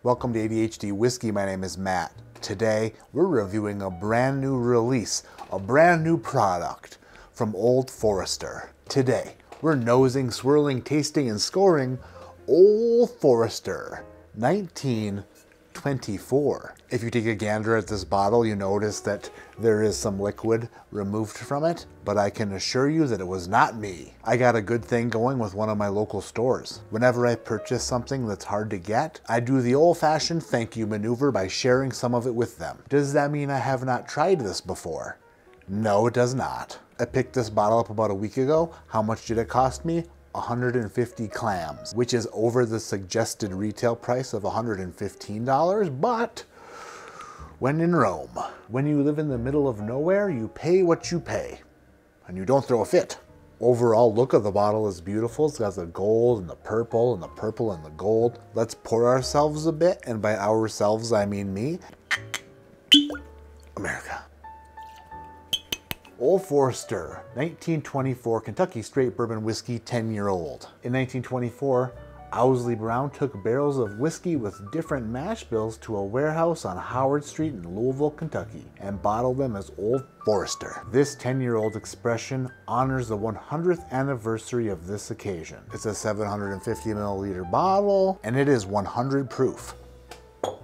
Welcome to ADHD Whiskey. My name is Matt. Today, we're reviewing a brand new release, a brand new product from Old Forester. Today, we're nosing, swirling, tasting, and scoring Old Forester 1924. If you take a gander at this bottle, you notice that there is some liquid removed from it, but I can assure you that it was not me. I got a good thing going with one of my local stores. Whenever I purchase something that's hard to get, I do the old-fashioned thank you maneuver by sharing some of it with them. Does that mean I have not tried this before? No, it does not. I picked this bottle up about a week ago. How much did it cost me? 150 clams, which is over the suggested retail price of $115, but when in Rome, when you live in the middle of nowhere, you pay what you pay, and you don't throw a fit. Overall look of the bottle is beautiful. It's got the gold and the purple and the purple and the gold. Let's pour ourselves a bit, and by ourselves, I mean me. America. Old Forester, 1924 Kentucky Straight Bourbon Whiskey, 10-year-old. In 1924, Owsley Brown took barrels of whiskey with different mash bills to a warehouse on Howard Street in Louisville, Kentucky, and bottled them as Old Forester. This 10-year-old expression honors the 100th anniversary of this occasion. It's a 750 milliliter bottle, and it is 100 proof.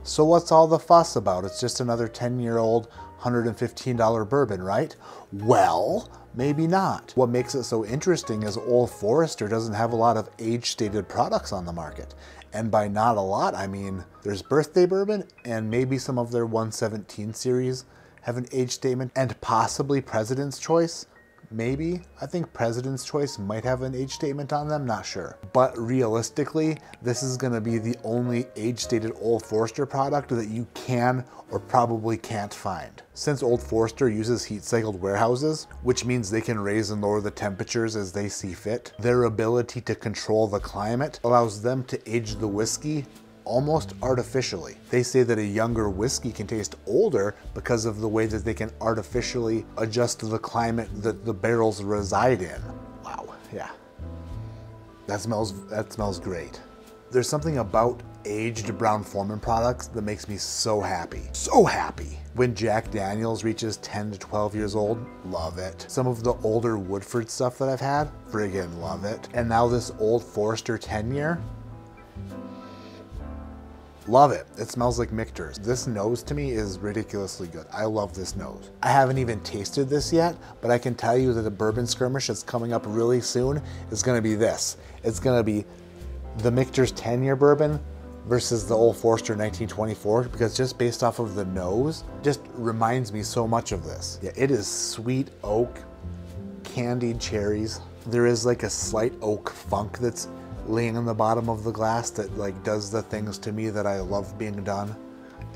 So what's all the fuss about? It's just another 10-year-old $115 bourbon, right? Well, maybe not. What makes it so interesting is Old Forester doesn't have a lot of age-stated products on the market. And by not a lot, I mean there's birthday bourbon and maybe some of their 117 series have an age statement, and possibly President's Choice. Maybe. I think President's Choice might have an age statement on them, not sure. But realistically, this is gonna be the only age-stated Old Forester product that you can or probably can't find. Since Old Forester uses heat-cycled warehouses, which means they can raise and lower the temperatures as they see fit, their ability to control the climate allows them to age the whiskey almost artificially. They say that a younger whiskey can taste older because of the way that they can artificially adjust to the climate that the barrels reside in. Wow, yeah. That smells great. There's something about aged Brown-Forman products that makes me so happy. So happy. When Jack Daniels reaches 10 to 12 years old, love it. Some of the older Woodford stuff that I've had, friggin' love it. And now this Old Forester 10-year, love it. It smells like Michter's. This nose to me is ridiculously good. I love this nose. I haven't even tasted this yet, but I can tell you that the bourbon skirmish that's coming up really soon is gonna be this. It's gonna be the Michter's 10-year bourbon versus the Old Forester 1924, because just based off of the nose, just reminds me so much of this. Yeah, it is sweet oak, candied cherries. There is like a slight oak funk that's laying on the bottom of the glass that like does the things to me that I love being done.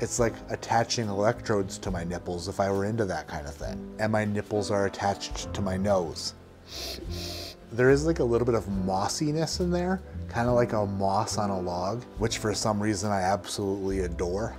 It's like attaching electrodes to my nipples if I were into that kind of thing. And my nipples are attached to my nose. There is like a little bit of mossiness in there, kind of like a moss on a log, which for some reason I absolutely adore.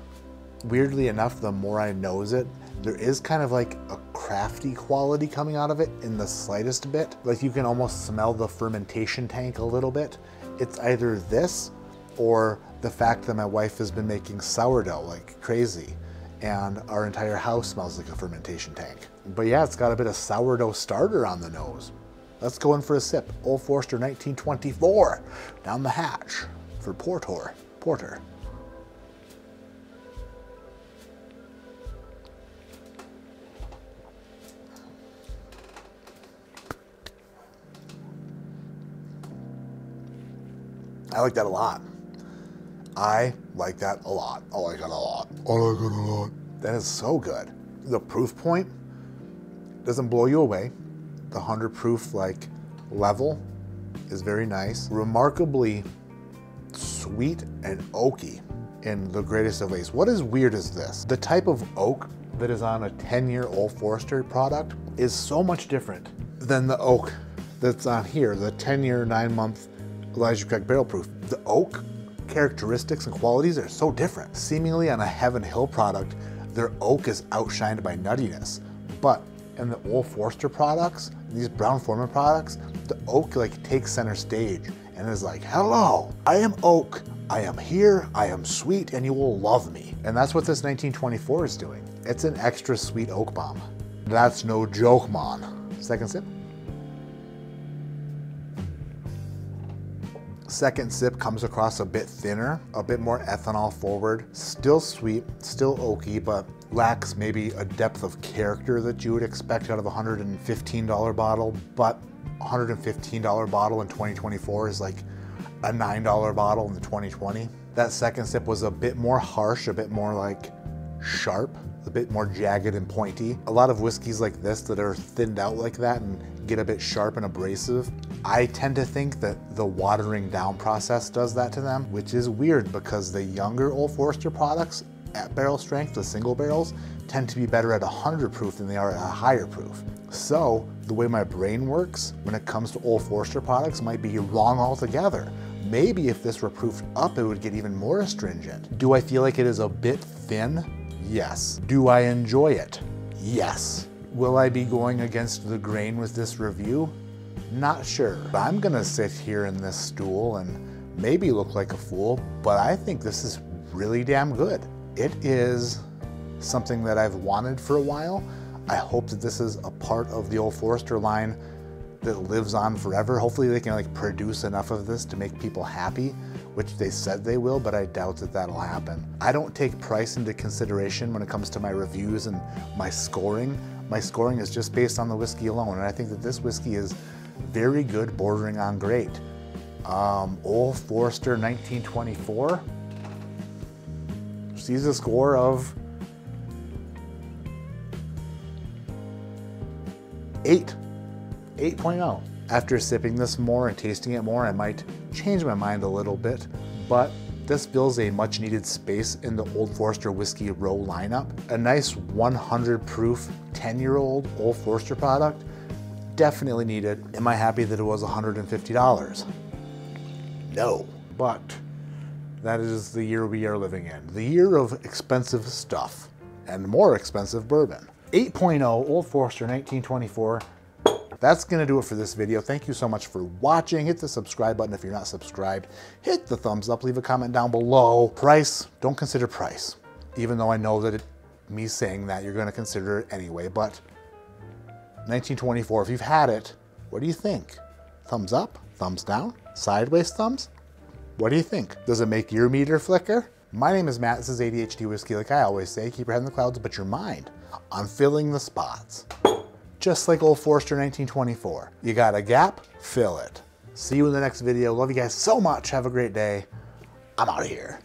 Weirdly enough, the more I nose it, there is kind of like a crafty quality coming out of it in the slightest bit. Like you can almost smell the fermentation tank a little bit. It's either this or the fact that my wife has been making sourdough like crazy and our entire house smells like a fermentation tank. But yeah, it's got a bit of sourdough starter on the nose. Let's go in for a sip. Old Forester 1924 down the hatch for Porter. I like that a lot. I like that a lot. I like it a lot. I like it a lot. That is so good. The proof point doesn't blow you away. The 100 proof like level is very nice. Remarkably sweet and oaky in the greatest of ways. What is weird is this. The type of oak that is on a 10-year Old Forester product is so much different than the oak that's on here, the 10-year, 9-month Elijah Craig barrel proof. The oak characteristics and qualities are so different. Seemingly on a Heaven Hill product, their oak is outshined by nuttiness. But in the Old Forester products, these Brown-Forman products, the oak like takes center stage and is like, hello, I am oak, I am here, I am sweet, and you will love me. And that's what this 1924 is doing. It's an extra sweet oak bomb. That's no joke, man. Second sip. Second sip comes across a bit thinner, a bit more ethanol forward, still sweet, still oaky, but lacks maybe a depth of character that you would expect out of a $115 bottle, but $115 bottle in 2024 is like a $9 bottle in the 2020. That second sip was a bit more harsh, a bit more like sharp, a bit more jagged and pointy. A lot of whiskeys like this that are thinned out like that and get a bit sharp and abrasive, I tend to think that the watering down process does that to them, which is weird because the younger Old Forester products at barrel strength, the single barrels, tend to be better at 100 proof than they are at a higher proof. So the way my brain works when it comes to Old Forester products might be wrong altogether. Maybe if this were proofed up, it would get even more astringent. Do I feel like it is a bit thin? Yes. Do I enjoy it? Yes. Will I be going against the grain with this review? Not sure. I'm gonna sit here in this stool and maybe look like a fool, but I think this is really damn good. It is something that I've wanted for a while. I hope that this is a part of the Old Forester line that lives on forever. Hopefully they can like produce enough of this to make people happy, which they said they will, but I doubt that that'll happen. I don't take price into consideration when it comes to my reviews and my scoring. My scoring is just based on the whiskey alone, and I think that this whiskey is very good, bordering on great. Old Forester 1924 sees a score of 8.0. After sipping this more and tasting it more, I might change my mind a little bit, but this fills a much needed space in the Old Forester Whiskey Row lineup. A nice 100 proof 10-year-old Old Forester product, definitely needed. Am I happy that it was $150? No, but that is the year we are living in. The year of expensive stuff and more expensive bourbon. 8.0 Old Forester 1924. That's gonna do it for this video. Thank you so much for watching. Hit the subscribe button if you're not subscribed. Hit the thumbs up, leave a comment down below. Price, don't consider price. Even though I know that me saying that you're gonna consider it anyway, but 1924, if you've had it, what do you think? Thumbs up, thumbs down, sideways thumbs? What do you think? Does it make your meter flicker? My name is Matt, this is ADHD Whiskey. Like I always say, keep your head in the clouds, but your mind on filling the spots. Just like Old Forester 1924. You got a gap, fill it. See you in the next video. Love you guys so much. Have a great day. I'm out of here.